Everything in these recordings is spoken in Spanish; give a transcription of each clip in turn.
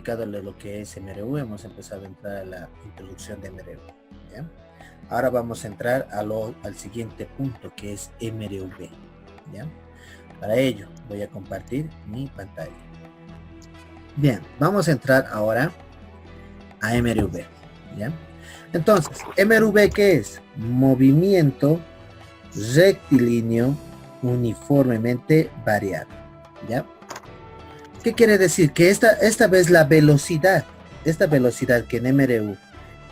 explicado lo que es MRV, hemos empezado a entrar a la introducción de MRV, ¿ya? Ahora vamos a entrar al siguiente punto, que es MRV, ¿ya? Para ello voy a compartir mi pantalla. Bien, vamos a entrar ahora a MRV, ¿ya? Entonces, MRV, ¿qué es? Movimiento rectilíneo uniformemente variado, ¿ya? ¿Qué quiere decir? Que esta vez la velocidad, esta velocidad que en MRU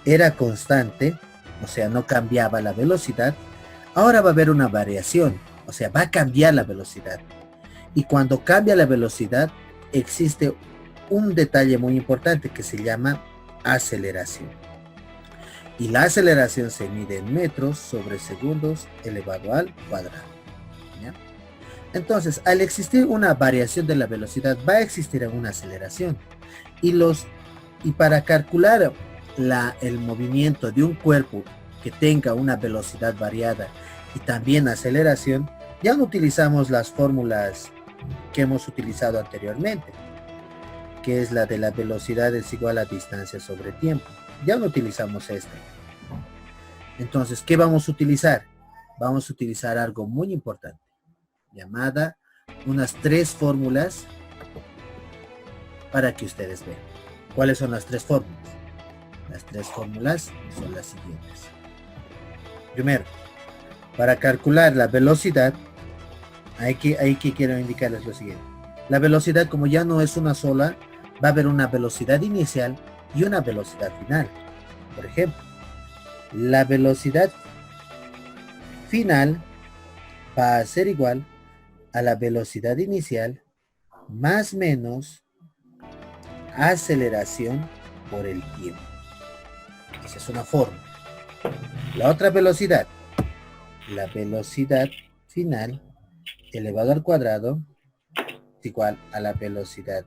era constante, o sea, no cambiaba la velocidad, ahora va a haber una variación, o sea, va a cambiar la velocidad. Y cuando cambia la velocidad, existe un detalle muy importante que se llama aceleración. Y la aceleración se mide en metros sobre segundos elevado al cuadrado, ¿ya? Entonces, al existir una variación de la velocidad, va a existir una aceleración. Y para calcular el movimiento de un cuerpo que tenga una velocidad variada y también aceleración, ya no utilizamos las fórmulas que hemos utilizado anteriormente, que es la de la velocidad es igual a distancia sobre tiempo. Ya no utilizamos esta. Entonces, ¿qué vamos a utilizar? Vamos a utilizar algo muy importante, llamada unas 3 fórmulas para que ustedes vean. ¿Cuáles son las 3 fórmulas? Las 3 fórmulas son las siguientes. Primero, para calcular la velocidad, ahí que quiero indicarles lo siguiente. La velocidad, como ya no es una sola, va a haber una velocidad inicial y una velocidad final. Por ejemplo, la velocidad final va a ser igual a la velocidad inicial más menos aceleración por el tiempo. Esa es una fórmula. La otra velocidad, la velocidad final elevado al cuadrado es igual a la velocidad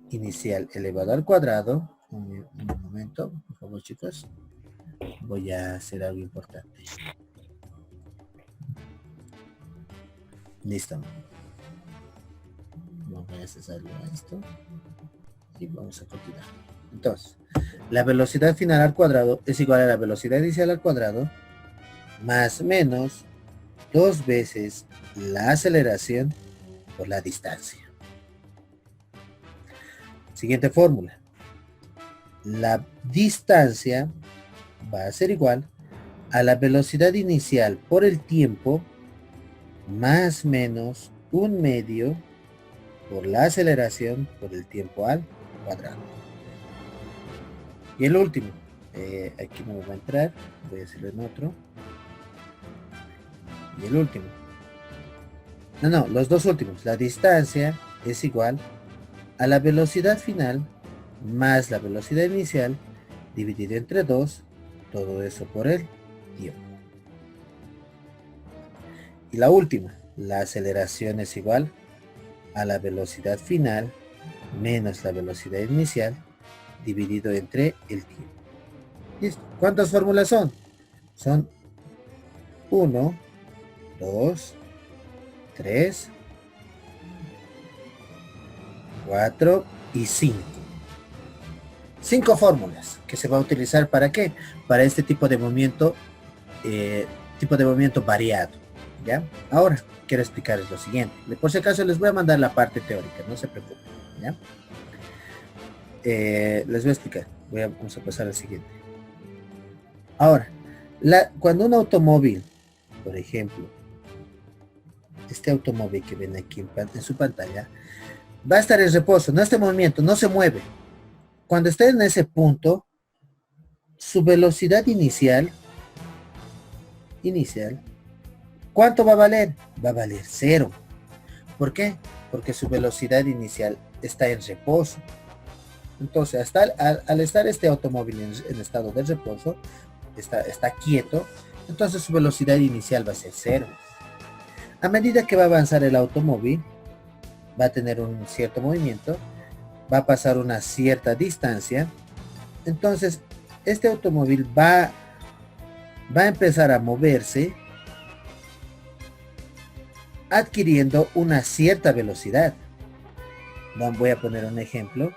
inicial elevado al cuadrado. Un momento, por favor, chicos. Voy a hacer algo importante. Listo. Vamos a accesarlo a esto. Y vamos a continuar. Entonces, la velocidad final al cuadrado es igual a la velocidad inicial al cuadrado más menos 2 veces la aceleración por la distancia. Siguiente fórmula. La distancia va a ser igual a la velocidad inicial por el tiempo más menos 1/2 por la aceleración por el tiempo al cuadrado. Y el último, aquí no va a entrar, voy a hacerlo en otro. Y el último, los dos últimos, la distancia es igual a la velocidad final más la velocidad inicial dividido entre 2, todo eso por el tiempo. Y la última, la aceleración es igual a la velocidad final menos la velocidad inicial dividido entre el tiempo. ¿Listo? ¿Cuántas fórmulas son? Son 1, 2, 3, 4 y 5. 5 fórmulas que se va a utilizar ¿para qué? Para este tipo de movimiento variado, ¿ya? Ahora quiero explicarles lo siguiente. Por si acaso les voy a mandar la parte teórica, no se preocupen, ¿ya? Les voy a explicar. Vamos a pasar al siguiente. Ahora, cuando un automóvil, por ejemplo, este automóvil que ven aquí en su pantalla, va a estar en reposo, no está en movimiento, no se mueve. Cuando esté en ese punto, su velocidad inicial, ¿cuánto va a valer? Va a valer 0. ¿Por qué? Porque su velocidad inicial está en reposo. Entonces, al estar este automóvil en estado de reposo, está quieto, entonces su velocidad inicial va a ser 0. A medida que va a avanzar el automóvil, va a tener un cierto movimiento, va a pasar una cierta distancia, entonces este automóvil va a empezar a moverse adquiriendo una cierta velocidad. Voy a poner un ejemplo.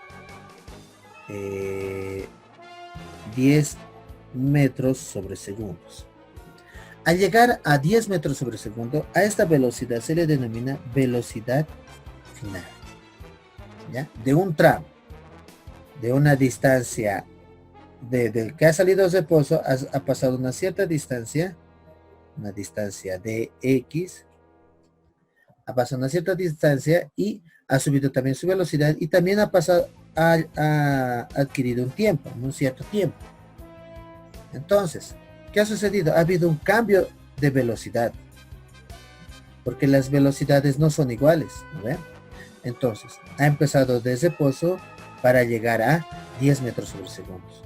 10 metros sobre segundos. Al llegar a 10 metros sobre segundo, a esta velocidad se le denomina velocidad final, ¿ya? De un tramo, de una distancia, del que ha salido de reposo, ha pasado una cierta distancia, una distancia de X, ha pasado una cierta distancia y ha subido también su velocidad y también ha pasado, ha adquirido un tiempo, un cierto tiempo. Entonces, ¿qué ha sucedido? Ha habido un cambio de velocidad, porque las velocidades no son iguales, ¿no ven? Entonces, ha empezado de reposo para llegar a 10 metros sobre segundos.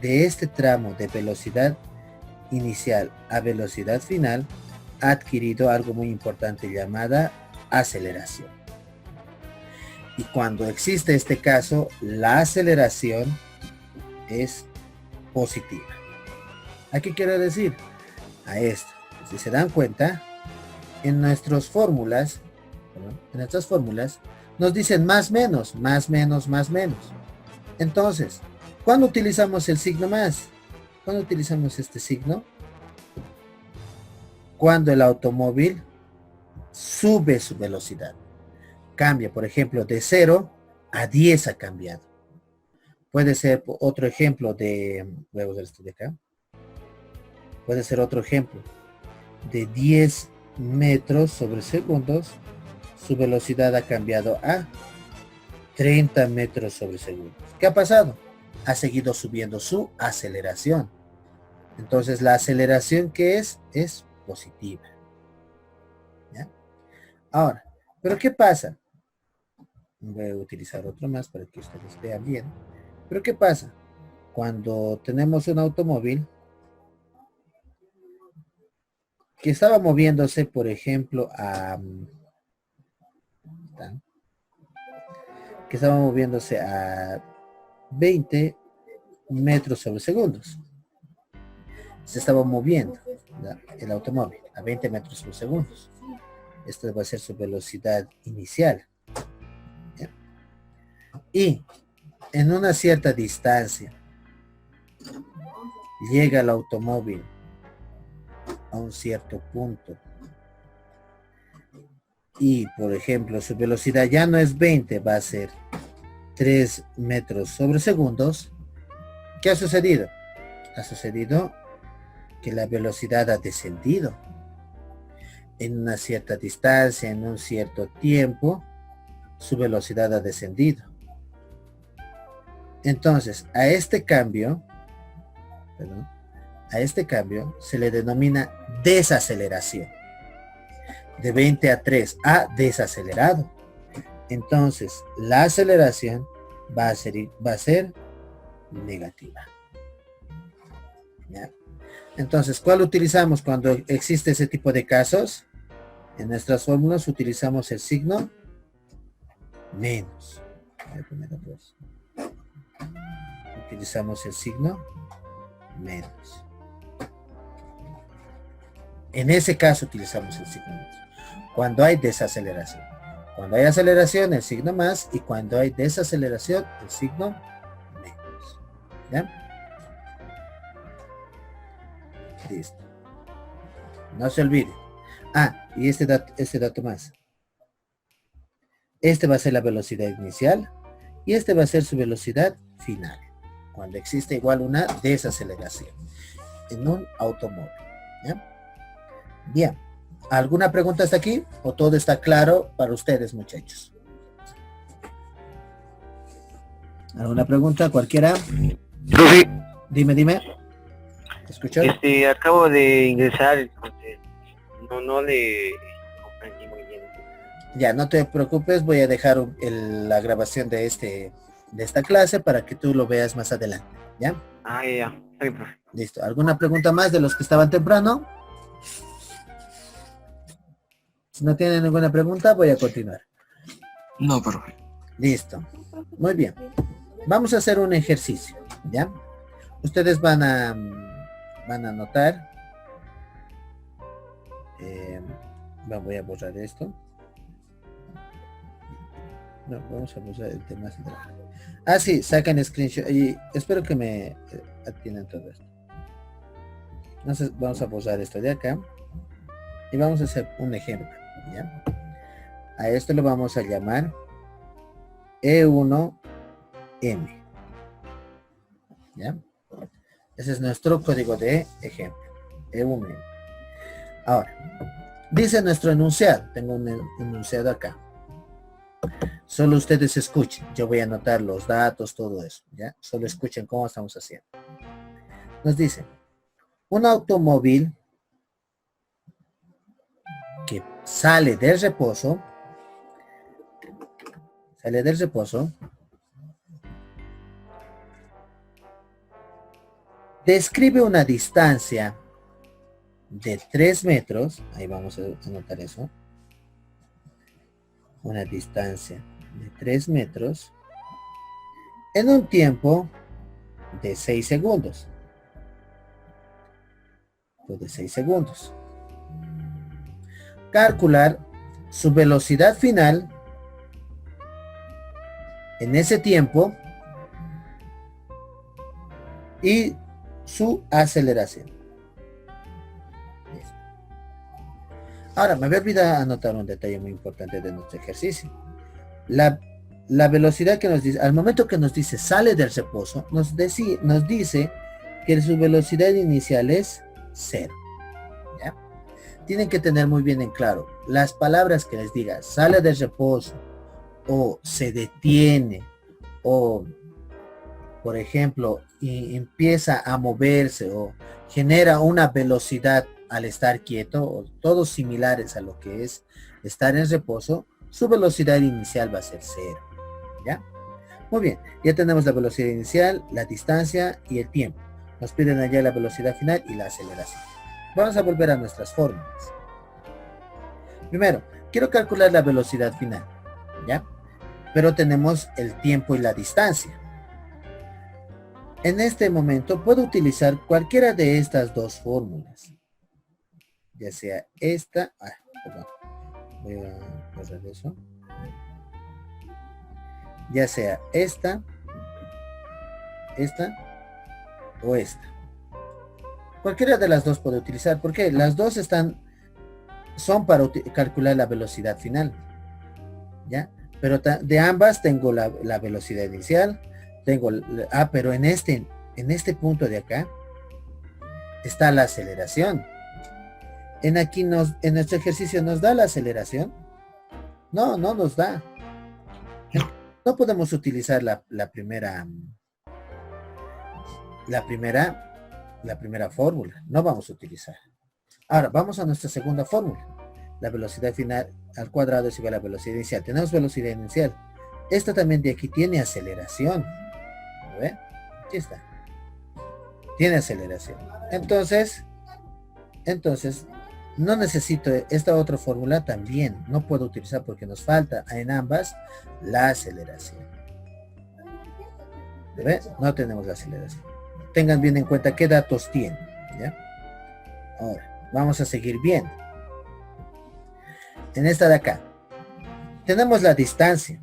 De este tramo de velocidad inicial a velocidad final, ha adquirido algo muy importante llamada aceleración. Y cuando existe este caso, la aceleración es positiva. ¿A qué quiero decir? A esto. Si se dan cuenta, en nuestras fórmulas nos dicen más menos, más menos, más menos. Entonces, ¿cuándo utilizamos el signo más? ¿Cuándo utilizamos este signo? Cuando el automóvil sube su velocidad. Cambia, por ejemplo, de 0 a 10 ha cambiado. Puede ser otro ejemplo de, voy a usar esto de acá. Puede ser otro ejemplo de 10 metros sobre segundos, su velocidad ha cambiado a 30 metros sobre segundos. ¿Qué ha pasado? Ha seguido subiendo su aceleración. Entonces la aceleración que es positiva. ¿Ya? Ahora, ¿pero qué pasa? Voy a utilizar otro más para que ustedes vean bien. ¿Pero qué pasa? Cuando tenemos un automóvil que estaba moviéndose, por ejemplo, que estaba moviéndose a 20 metros sobre segundos. Se estaba moviendo, ¿no?, el automóvil a 20 metros sobre segundos. Esta va a ser su velocidad inicial. ¿Ya? Y en una cierta distancia llega el automóvil a un cierto punto y, por ejemplo, su velocidad ya no es 20, va a ser 3 metros sobre segundos. ¿Qué ha sucedido? Ha sucedido que la velocidad ha descendido. En una cierta distancia, en un cierto tiempo, su velocidad ha descendido. Entonces, a este cambio se le denomina desaceleración. De 20 a 3 ha desacelerado. Entonces, la aceleración va a ser negativa. ¿Ya? Entonces, ¿cuál utilizamos cuando existe ese tipo de casos? En nuestras fórmulas utilizamos el signo menos. Utilizamos el signo menos. En ese caso utilizamos el signo menos. Cuando hay desaceleración. Cuando hay aceleración, el signo más, y cuando hay desaceleración, el signo menos. ¿Ya? Listo. No se olvide. Y este dato más. Este va a ser la velocidad inicial y este va a ser su velocidad final, cuando existe igual una desaceleración en un automóvil. ¿Ya? Bien. ¿Alguna pregunta hasta aquí? ¿O todo está claro para ustedes, muchachos? ¿Alguna pregunta? ¿Cualquiera? Profe, Dime. ¿Te escucho? acabo de ingresar, entonces no le comprendí muy bien. Ya, no te preocupes, voy a dejar la grabación de esta clase para que tú lo veas más adelante. ¿Ya? Ya. Sí, profe. Listo. ¿Alguna pregunta más de los que estaban temprano? Si no tienen ninguna pregunta, voy a continuar. No, profe. Listo. Muy bien. Vamos a hacer un ejercicio, ¿ya? Ustedes van a anotar. Voy a borrar esto. No, vamos a borrar el tema central. Sí, sacan screenshot y espero que me atiendan todo esto. Entonces vamos a pausar esto de acá y vamos a hacer un ejemplo, ¿ya? A esto lo vamos a llamar E1M, ¿ya? Ese es nuestro código de ejemplo, E1M. Ahora, dice nuestro enunciado, tengo un enunciado acá. Solo ustedes escuchen, yo voy a anotar los datos, todo eso, ¿ya? Solo escuchen cómo estamos haciendo. Nos dice, un automóvil que sale del reposo, describe una distancia de 3 metros, ahí vamos a anotar eso, una distancia de 3 metros en un tiempo de 6 segundos. De 6 segundos. Calcular su velocidad final en ese tiempo y su aceleración. Listo. Ahora, me había olvidado anotar un detalle muy importante de nuestro ejercicio. La velocidad que nos dice, al momento que nos dice sale del reposo, nos dice que su velocidad inicial es 0. ¿Ya? Tienen que tener muy bien en claro, las palabras que les diga sale del reposo, o se detiene, o por ejemplo empieza a moverse, o genera una velocidad al estar quieto, o todos similares a lo que es estar en reposo, su velocidad inicial va a ser 0. ¿Ya? Muy bien, ya tenemos la velocidad inicial, la distancia y el tiempo. Nos piden allá la velocidad final y la aceleración. Vamos a volver a nuestras fórmulas. Primero, quiero calcular la velocidad final, ¿ya? Pero tenemos el tiempo y la distancia. En este momento puedo utilizar cualquiera de estas dos fórmulas. Ya sea esta, perdón, voy a borrar eso. Ya sea esta o esta. Cualquiera de las dos puedo utilizar, porque las dos son para calcular la velocidad final. ¿Ya? Pero de ambas tengo la velocidad inicial, pero en este punto de acá está la aceleración. En nuestro ejercicio nos da la aceleración. No nos da. No podemos utilizar la primera fórmula. No vamos a utilizar. Ahora, vamos a nuestra segunda fórmula. La velocidad final al cuadrado es igual a la velocidad inicial. Tenemos velocidad inicial. Esta también de aquí tiene aceleración. ¿Ve? Aquí está. Tiene aceleración. Entonces, no necesito esta otra fórmula también. No puedo utilizar porque nos falta en ambas la aceleración. ¿Ve? No tenemos la aceleración. Tengan bien en cuenta qué datos tienen. ¿Ya? Ahora, vamos a seguir viendo. En esta de acá, tenemos la distancia,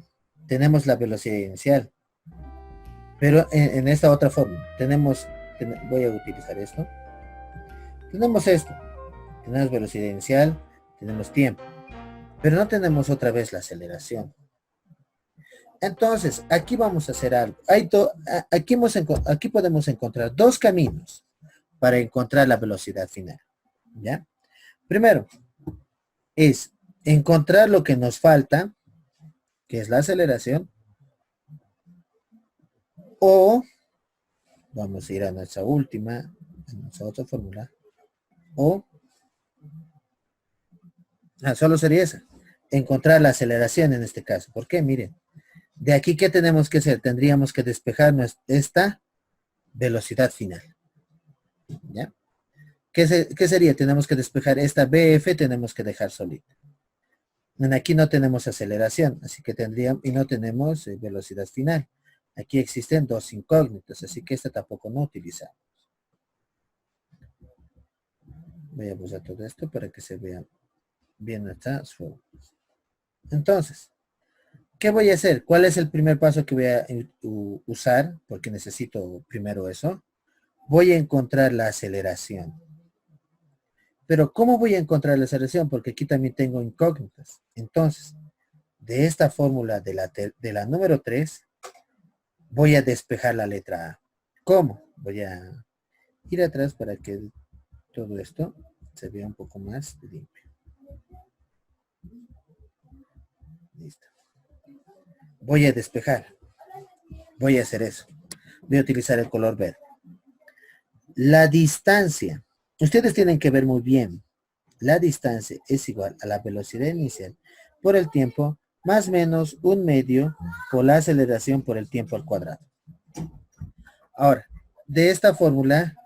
tenemos la velocidad inicial, pero en esta otra forma, voy a utilizar esto, tenemos esto, tenemos velocidad inicial, tenemos tiempo, pero no tenemos otra vez la aceleración. Entonces, aquí vamos a hacer algo. Aquí podemos encontrar dos caminos para encontrar la velocidad final. ¿Ya? Primero, es encontrar lo que nos falta, que es la aceleración, o vamos a ir a nuestra otra fórmula, o solo sería esa, encontrar la aceleración en este caso. ¿Por qué? Miren, de aquí, ¿qué tenemos que hacer? Tendríamos que despejar esta velocidad final. ¿Ya? ¿Qué sería? Tenemos que despejar esta BF, tenemos que dejar solita. Aquí no tenemos aceleración, así que y no tenemos velocidad final. Aquí existen dos incógnitos, así que esta tampoco no utilizamos. Voy a usar todo esto para que se vea bien nuestras fórmulas. Entonces, ¿Qué voy a hacer? ¿Cuál es el primer paso que voy a usar? Porque necesito primero eso. Voy a encontrar la aceleración. Pero ¿cómo voy a encontrar la aceleración? Porque aquí también tengo incógnitas. Entonces, de esta fórmula de la número 3, voy a despejar la letra A. ¿Cómo? Voy a ir atrás para que todo esto se vea un poco más limpio. Listo. Voy a despejar. Voy a hacer eso. Voy a utilizar el color verde. La distancia. Ustedes tienen que ver muy bien. La distancia es igual a la velocidad inicial por el tiempo más menos un medio por la aceleración por el tiempo al cuadrado. Ahora, de esta fórmula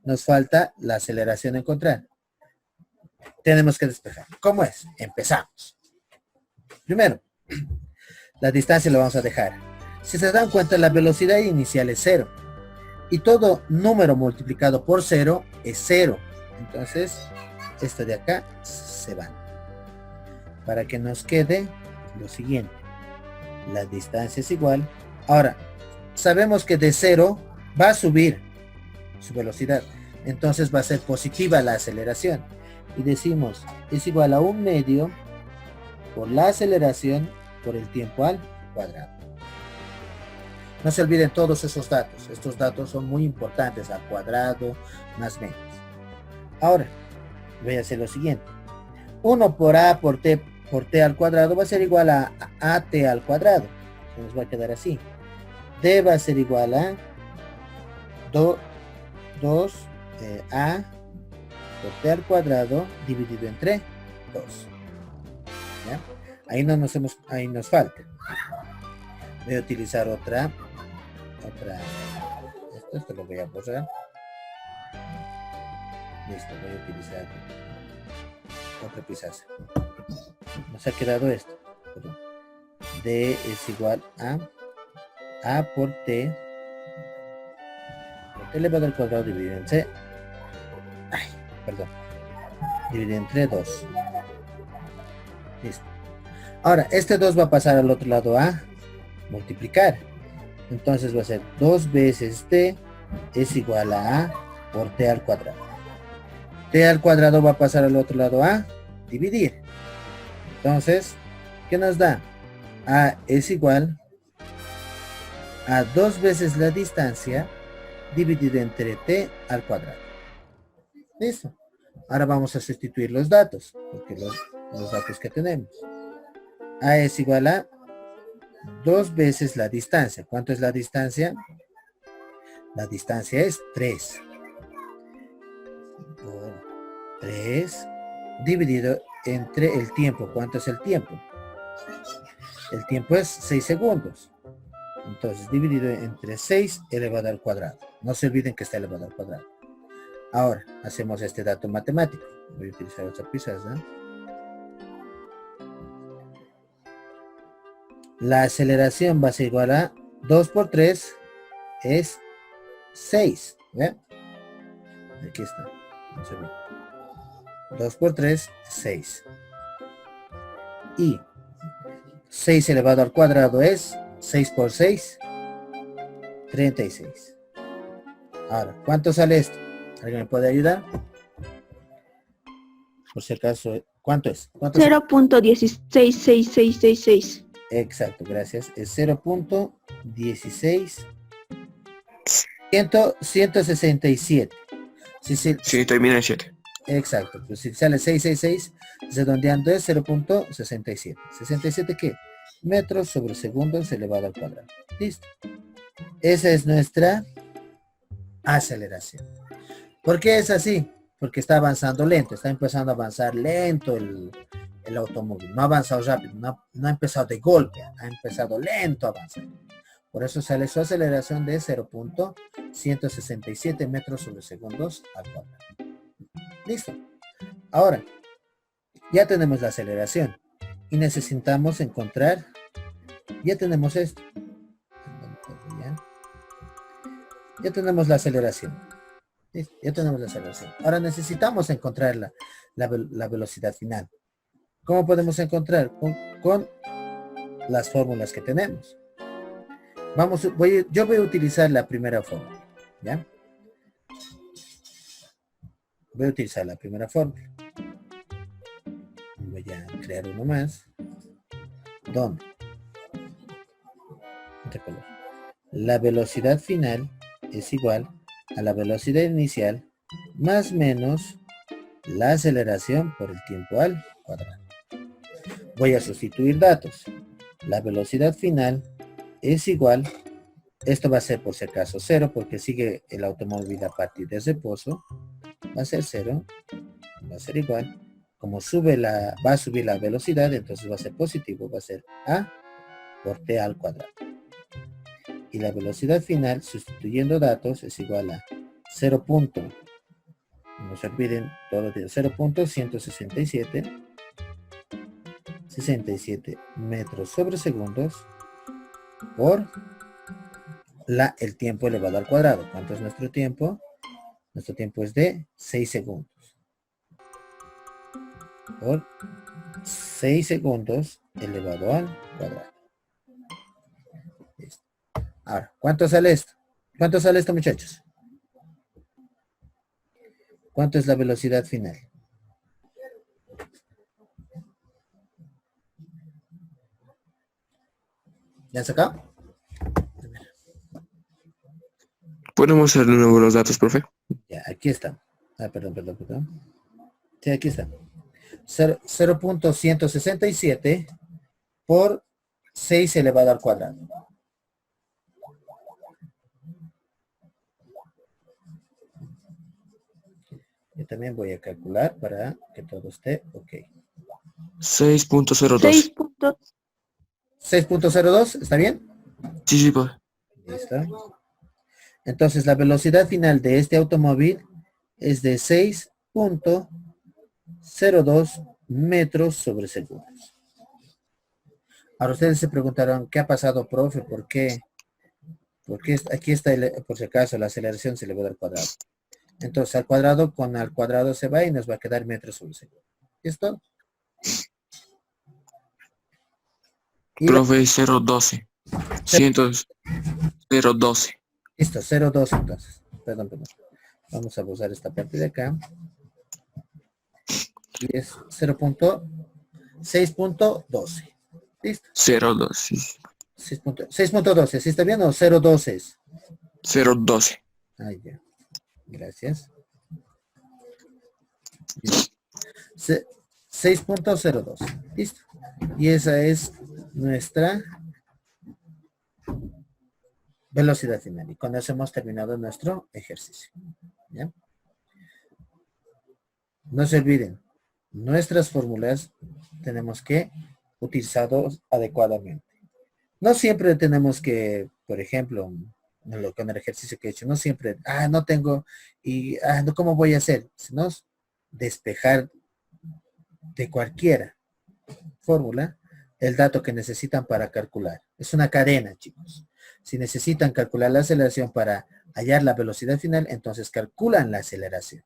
nos falta la aceleración a encontrar. Tenemos que despejar. ¿Cómo es? Empezamos. Primero, la distancia la vamos a dejar. Si se dan cuenta, la velocidad inicial es 0. Y todo número multiplicado por 0 es 0. Entonces, esto de acá se va. Para que nos quede lo siguiente. La distancia es igual. Ahora, sabemos que de 0 va a subir su velocidad. Entonces va a ser positiva la aceleración. Y decimos, es igual a un medio por la aceleración por el tiempo al cuadrado. No se olviden todos esos datos. Estos datos son muy importantes, al cuadrado, más menos. Ahora, voy a hacer lo siguiente. 1 por A por T al cuadrado va a ser igual a AT al cuadrado. Se nos va a quedar así. D va a ser igual a 2 A por T al cuadrado dividido entre 2. ¿Ya? Ahí nos falta. Voy a utilizar otra. Esto lo voy a borrar. Listo, voy a utilizar otra pizarra. Nos ha quedado esto. D es igual a A por T elevado al cuadrado dividido entre dividido entre 2. Listo. Ahora, este 2 va a pasar al otro lado a multiplicar. Entonces va a ser 2 veces T es igual a A por T al cuadrado. T al cuadrado va a pasar al otro lado a dividir. Entonces, ¿qué nos da? A es igual a 2 veces la distancia dividido entre T al cuadrado. Listo. Ahora vamos a sustituir los datos, porque los datos que tenemos. A es igual a 2 veces la distancia. ¿Cuánto es la distancia? La distancia es 3. Por 3 dividido entre el tiempo. ¿Cuánto es el tiempo? El tiempo es 6 segundos. Entonces, dividido entre 6 elevado al cuadrado. No se olviden que está elevado al cuadrado. Ahora, hacemos este dato matemático. Voy a utilizar otra pizarra. La aceleración va a ser igual a 2 por 3 es 6. ¿Ven? Aquí está. 2 por 3, 6. Y 6 elevado al cuadrado es 6 por 6, 36. Ahora, ¿cuánto sale esto? ¿Alguien me puede ayudar? Por si acaso, ¿cuánto es? 0.166666. Exacto, gracias. Es 0.16 167. Sí, termina en 7. Exacto, pues si sale 666, redondeando es 0.67. ¿67 qué? Metros sobre segundos elevado al cuadrado. Listo. Esa es nuestra aceleración. ¿Por qué es así? Porque está avanzando lento, está empezando a avanzar lento el automóvil. No ha avanzado rápido, no ha empezado de golpe, ha empezado lento a avanzar. Por eso sale su aceleración de 0.167 metros sobre segundos al cuadrado. Listo. Ahora, ya tenemos la aceleración y necesitamos encontrar, ya tenemos esto. Ya tenemos la aceleración. ¿Listo? Ya tenemos la aceleración. Ahora necesitamos encontrar la velocidad final. ¿Cómo podemos encontrar? Con las fórmulas que tenemos. Yo voy a utilizar la primera fórmula, ¿ya? Voy a utilizar la primera fórmula. Voy a crear uno más. Donde la velocidad final es igual a la velocidad inicial más menos la aceleración por el tiempo al cuadrado. Voy a sustituir datos. La velocidad final es igual, esto va a ser por si acaso 0, porque sigue el automóvil a partir de reposo, va a ser 0, va a ser igual, como va a subir la velocidad, entonces va a ser positivo, va a ser a por t al cuadrado. Y la velocidad final, sustituyendo datos, es igual a 0. No se olviden, todo tiene 0.167 metros sobre segundos por el tiempo elevado al cuadrado. ¿Cuánto es nuestro tiempo? Nuestro tiempo es de 6 segundos. Por 6 segundos elevado al cuadrado. Listo. Ahora, ¿cuánto sale esto? ¿Cuánto sale esto, muchachos? ¿Cuánto es la velocidad final? ¿Ya han sacado? ¿Podemos hacer de nuevo los datos, profe? Ya, aquí está. Perdón. Sí, aquí está. 0.167 por 6 elevado al cuadrado. Yo también voy a calcular para que todo esté ok. 6.02. 6.02, ¿está bien? Sí, profe. Listo. Entonces la velocidad final de este automóvil es de 6.02 metros sobre segundos. Ahora ustedes se preguntarán, ¿qué ha pasado, profe? ¿Por qué? Porque aquí está, por si acaso, la aceleración se elevó al cuadrado. Entonces al cuadrado con al cuadrado se va y nos va a quedar metros sobre segundo. ¿Listo? Profe, 0.12. 0.12. Listo, 0.12 entonces. Perdón. Vamos a usar esta parte de acá. Y es 6.12. ¿Listo? 0.12. 6.12, ¿sí está bien o 0.12 es? 0.12. Ahí ya. Gracias. 6.02. Listo. Y esa es nuestra velocidad final. Y con eso hemos terminado nuestro ejercicio. ¿Ya? No se olviden, nuestras fórmulas tenemos que utilizarlas adecuadamente. No siempre tenemos que, por ejemplo, con el ejercicio que he hecho, no siempre, no tengo, no, ¿cómo voy a hacer? Sino despejar de cualquiera fórmula el dato que necesitan para calcular. Es una cadena, chicos. Si necesitan calcular la aceleración para hallar la velocidad final, entonces calculan la aceleración.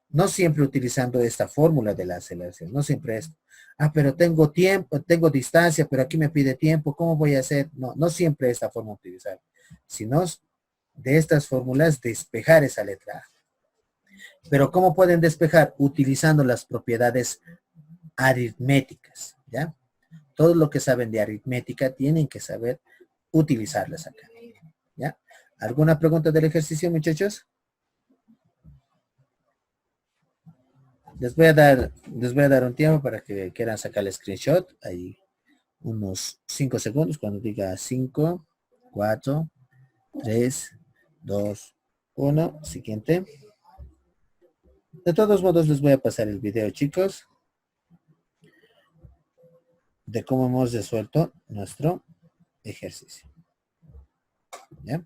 No siempre utilizando esta fórmula de la aceleración, no siempre esto. Pero tengo tiempo, tengo distancia, pero aquí me pide tiempo, ¿cómo voy a hacer? No siempre esta forma utilizar, sino de estas fórmulas despejar esa letra A. Pero ¿cómo pueden despejar? Utilizando las propiedades aritméticas, ¿ya? Todo lo que saben de aritmética tienen que saber utilizarlas acá, ¿ya? ¿Alguna pregunta del ejercicio, muchachos? Les voy a dar un tiempo para que quieran sacar el screenshot. Ahí unos 5 segundos cuando diga 5, 4, 3, 2, 1. Siguiente. De todos modos les voy a pasar el video, chicos, de cómo hemos resuelto nuestro ejercicio. ¿Ya?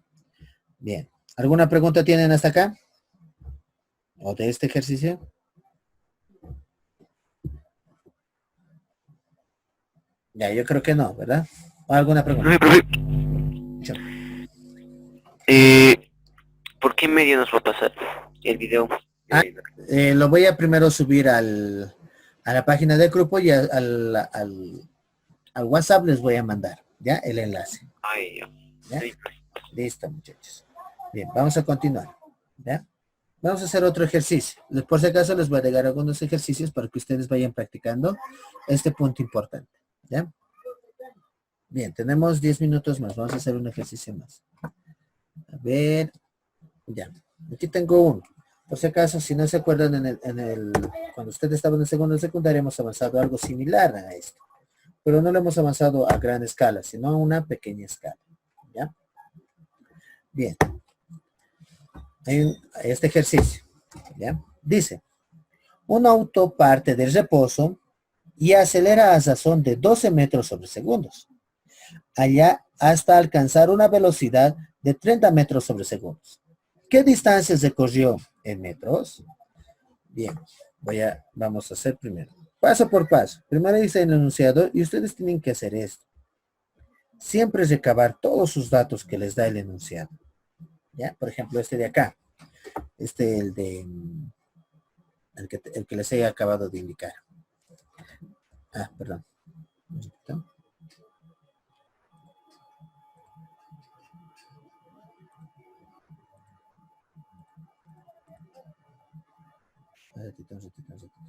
Bien. ¿Alguna pregunta tienen hasta acá? ¿O de este ejercicio? Ya, yo creo que no, ¿verdad? ¿Alguna pregunta? ¿Por qué medio nos va a pasar el video? Lo voy a primero subir a la página del grupo y al WhatsApp les voy a mandar. Ya, el enlace. Ahí ya. ¿Ya? Sí. Listo, muchachos. Bien, vamos a continuar. ¿Ya? Vamos a hacer otro ejercicio. Por si acaso les voy a agregar algunos ejercicios para que ustedes vayan practicando este punto importante. ¿Ya? Bien, tenemos 10 minutos más. Vamos a hacer un ejercicio más. A ver. Ya. Aquí tengo uno. Por si acaso, si no se acuerdan, cuando ustedes estaban en segundo de secundaria hemos avanzado algo similar a esto. Pero no lo hemos avanzado a gran escala, sino a una pequeña escala. ¿Ya? Bien. Hay este ejercicio. ¿Ya? Dice, un auto parte del reposo y acelera a razón de 12 metros sobre segundos. Allá hasta alcanzar una velocidad de 30 metros sobre segundos. ¿Qué distancia se corrió en metros? Bien, vamos a hacer primero. Paso por paso. Primero dice el enunciado y ustedes tienen que hacer esto. Siempre recabar todos sus datos que les da el enunciado. ¿Ya? Por ejemplo, este de acá. El que les he acabado de indicar. Ah, perdón.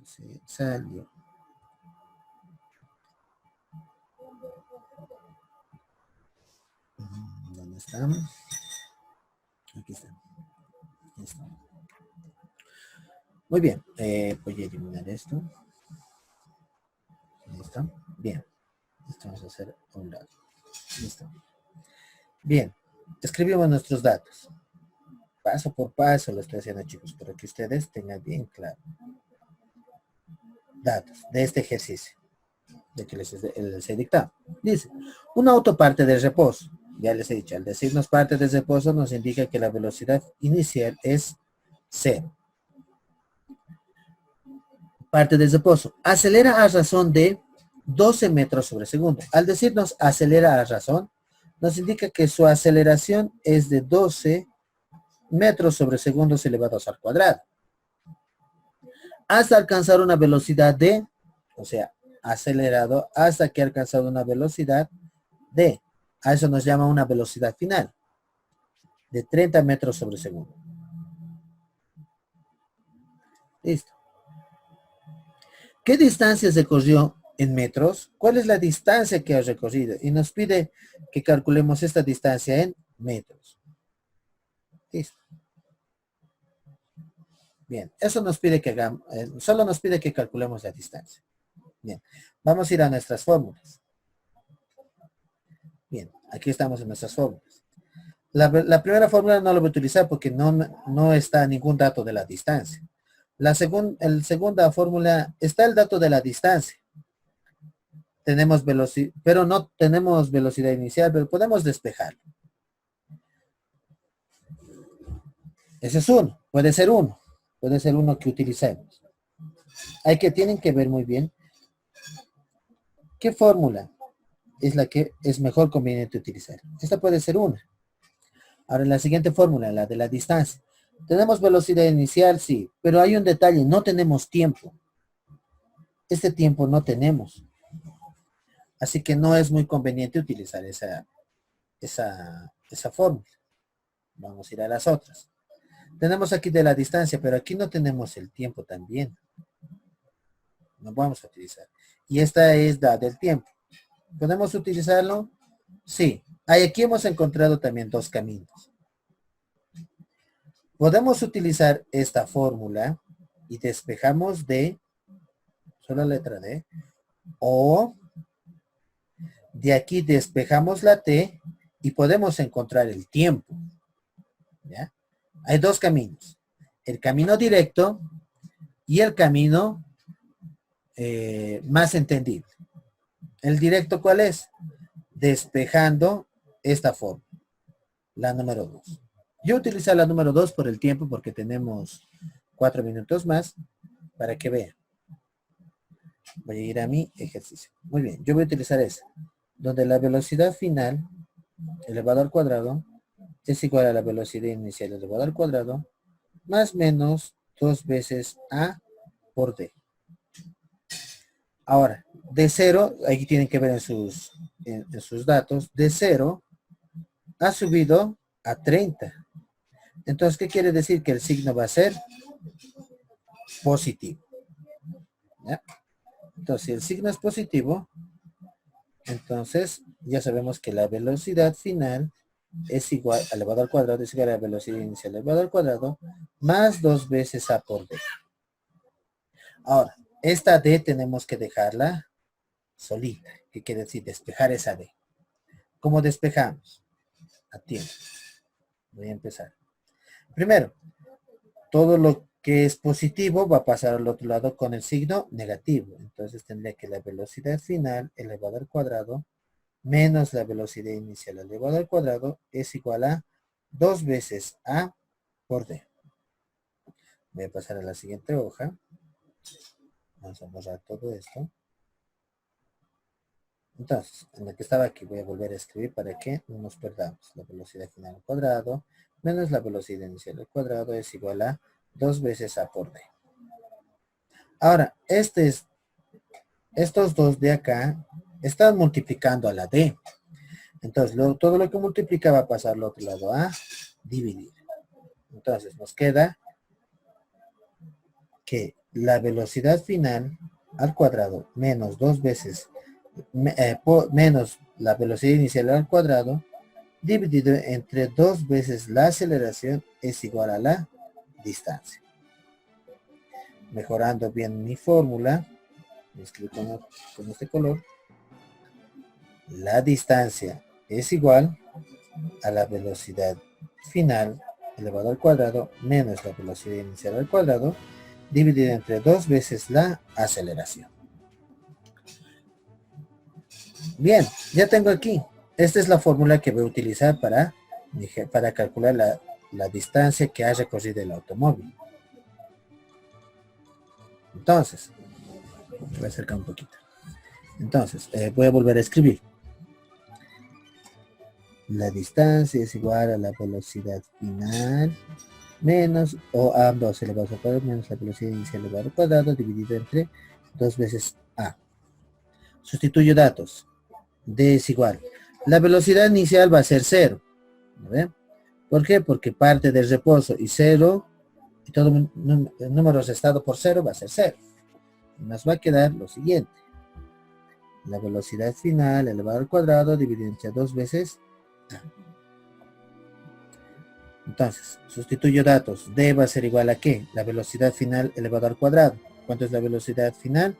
Se salió. ¿Dónde estamos? Aquí estamos. Listo. Muy bien. Voy a eliminar esto. Listo. Bien. Esto vamos a hacer a un lado. Listo. Bien. Escribimos nuestros datos. Paso por paso lo estoy haciendo, chicos, para que ustedes tengan bien claro. Datos de este ejercicio. De que les he dictado. Dice, un auto parte del reposo. Ya les he dicho, al decirnos parte del reposo nos indica que la velocidad inicial es 0. Parte del reposo. Acelera a razón de 12 metros sobre segundo. Al decirnos acelera a razón, nos indica que su aceleración es de 12 metros sobre segundos elevados al cuadrado. Hasta alcanzar una velocidad de, o sea, acelerado hasta que ha alcanzado una velocidad de, a eso nos llama una velocidad final, de 30 metros sobre segundo. Listo. ¿Qué distancia se corrió en metros? ¿Cuál es la distancia que ha recorrido? Y nos pide que calculemos esta distancia en metros. Listo. Bien, eso nos pide que hagamos, solo nos pide que calculemos la distancia. Bien, vamos a ir a nuestras fórmulas. Bien, aquí estamos en nuestras fórmulas. La primera fórmula no la voy a utilizar porque no está ningún dato de la distancia. La segunda fórmula está el dato de la distancia. Tenemos velocidad, pero no tenemos velocidad inicial, pero podemos despejarlo. Ese es uno, puede ser uno que utilicemos. Tienen que ver muy bien qué fórmula es la que es mejor conveniente utilizar. Esta puede ser una. Ahora la siguiente fórmula, la de la distancia. Tenemos velocidad inicial, sí, pero hay un detalle, no tenemos tiempo. Este tiempo no tenemos. Así que no es muy conveniente utilizar esa fórmula. Vamos a ir a las otras. Tenemos aquí de la distancia, pero aquí no tenemos el tiempo también. No vamos a utilizar. Y esta es la del tiempo. ¿Podemos utilizarlo? Sí. Aquí hemos encontrado también dos caminos. Podemos utilizar esta fórmula y despejamos D, solo la letra D, o de aquí despejamos la T y podemos encontrar el tiempo. ¿Ya? Hay dos caminos. El camino directo y el camino más entendible. ¿El directo cuál es? Despejando esta forma. La número 2. Yo utilizo la número 2 por el tiempo porque tenemos 4 minutos más para que vean. Voy a ir a mi ejercicio. Muy bien, yo voy a utilizar esa. Donde la velocidad final elevado al cuadrado es igual a la velocidad inicial elevado al cuadrado más menos 2 veces A por D. Ahora, de 0, aquí tienen que ver en sus datos, de 0 ha subido a 30. Entonces, ¿qué quiere decir? Que el signo va a ser positivo. ¿Ya? Entonces, si el signo es positivo, entonces ya sabemos que la velocidad final es igual, elevado al cuadrado, es igual a la velocidad inicial elevado al cuadrado, más 2 veces a por d. Ahora, esta d tenemos que dejarla solita. ¿Qué quiere decir? Despejar esa d. ¿Cómo despejamos? Atiendo. Voy a empezar. Primero, todo lo que es positivo va a pasar al otro lado con el signo negativo. Entonces tendría que la velocidad final elevado al cuadrado menos la velocidad inicial elevado al cuadrado es igual a 2 veces a por d. Voy a pasar a la siguiente hoja. Vamos a borrar todo esto. Entonces, en la que estaba aquí voy a volver a escribir para que no nos perdamos. La velocidad final al cuadrado menos la velocidad inicial al cuadrado es igual a 2 veces a por d. Ahora, estos dos de acá están multiplicando a la d. Entonces, todo lo que multiplica va a pasar al otro lado a dividir. Entonces, nos queda que la velocidad final al cuadrado menos 2 veces menos la velocidad inicial al cuadrado dividido entre 2 veces la aceleración es igual a la distancia. Mejorando bien mi fórmula, lo escribo con este color. La distancia es igual a la velocidad final elevado al cuadrado menos la velocidad inicial al cuadrado dividido entre 2 veces la aceleración. Bien, ya tengo aquí. Esta es la fórmula que voy a utilizar para calcular la distancia que ha recorrido el automóvil. Entonces, voy a acercar un poquito. Entonces, voy a volver a escribir. La distancia es igual a la velocidad final menos, o ambos elevados al cuadrado menos la velocidad inicial elevado al cuadrado dividido entre 2 veces a. Sustituyo datos. D es igual. La velocidad inicial va a ser 0. ¿Ve? ¿Por qué? Porque parte del reposo y 0, y todo el número restado por 0 va a ser 0. Nos va a quedar lo siguiente. La velocidad final elevado al cuadrado dividido entre 2 veces a. Entonces, sustituyo datos. D va a ser igual a ¿qué? La velocidad final elevado al cuadrado. ¿Cuánto es la velocidad final?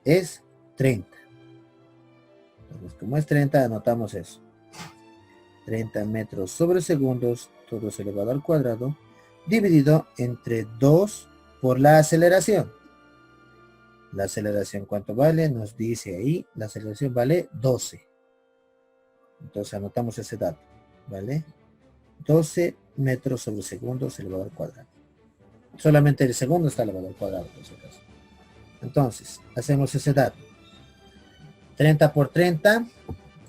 Es 30. Entonces, como es 30, anotamos eso. 30 metros sobre segundos, todo es elevado al cuadrado, dividido entre 2 por la aceleración. La aceleración, ¿cuánto vale? Nos dice ahí, la aceleración vale 12. Entonces anotamos ese dato, ¿vale? 12 metros sobre segundos elevado al cuadrado. Solamente el segundo está elevado al cuadrado, por si acaso. Entonces, hacemos ese dato. 30 por 30.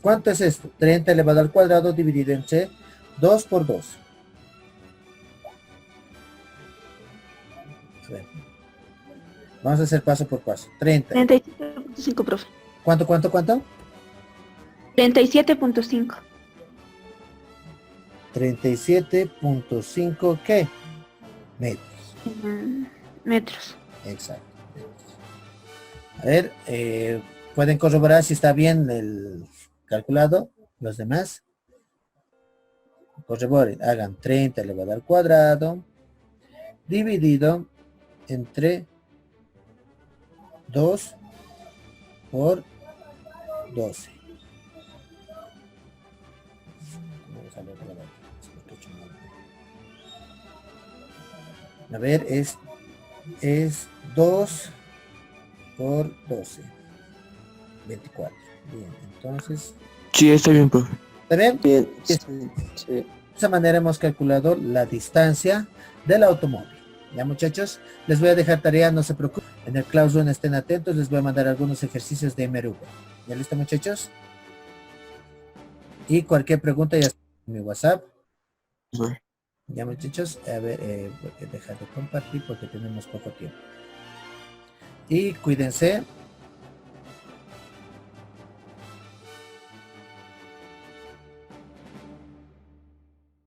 ¿Cuánto es esto? 30 elevado al cuadrado dividido entre 2 por 2. A ver. Vamos a hacer paso por paso. 30. 37.5, profe. ¿Cuánto? 37.5. 37.5 ¿qué? Metros. Metros. Exacto. A ver, ¿pueden corroborar si está bien el calculado? Los demás. Corroboren, hagan 30 elevado al cuadrado dividido entre 2 por 12. A ver, es 2 por 12. 24. Bien, entonces... Sí, está bien, profe. ¿Está bien? Bien, Sí. sí. De esa manera hemos calculado la distancia del automóvil. Ya, muchachos, les voy a dejar tarea, no se preocupen. En el Classroom estén atentos, les voy a mandar algunos ejercicios de MRV. ¿Ya listo, muchachos? Y cualquier pregunta ya está en mi WhatsApp. Sí. Ya, muchachos, a ver, voy a dejar de compartir porque tenemos poco tiempo. Y cuídense.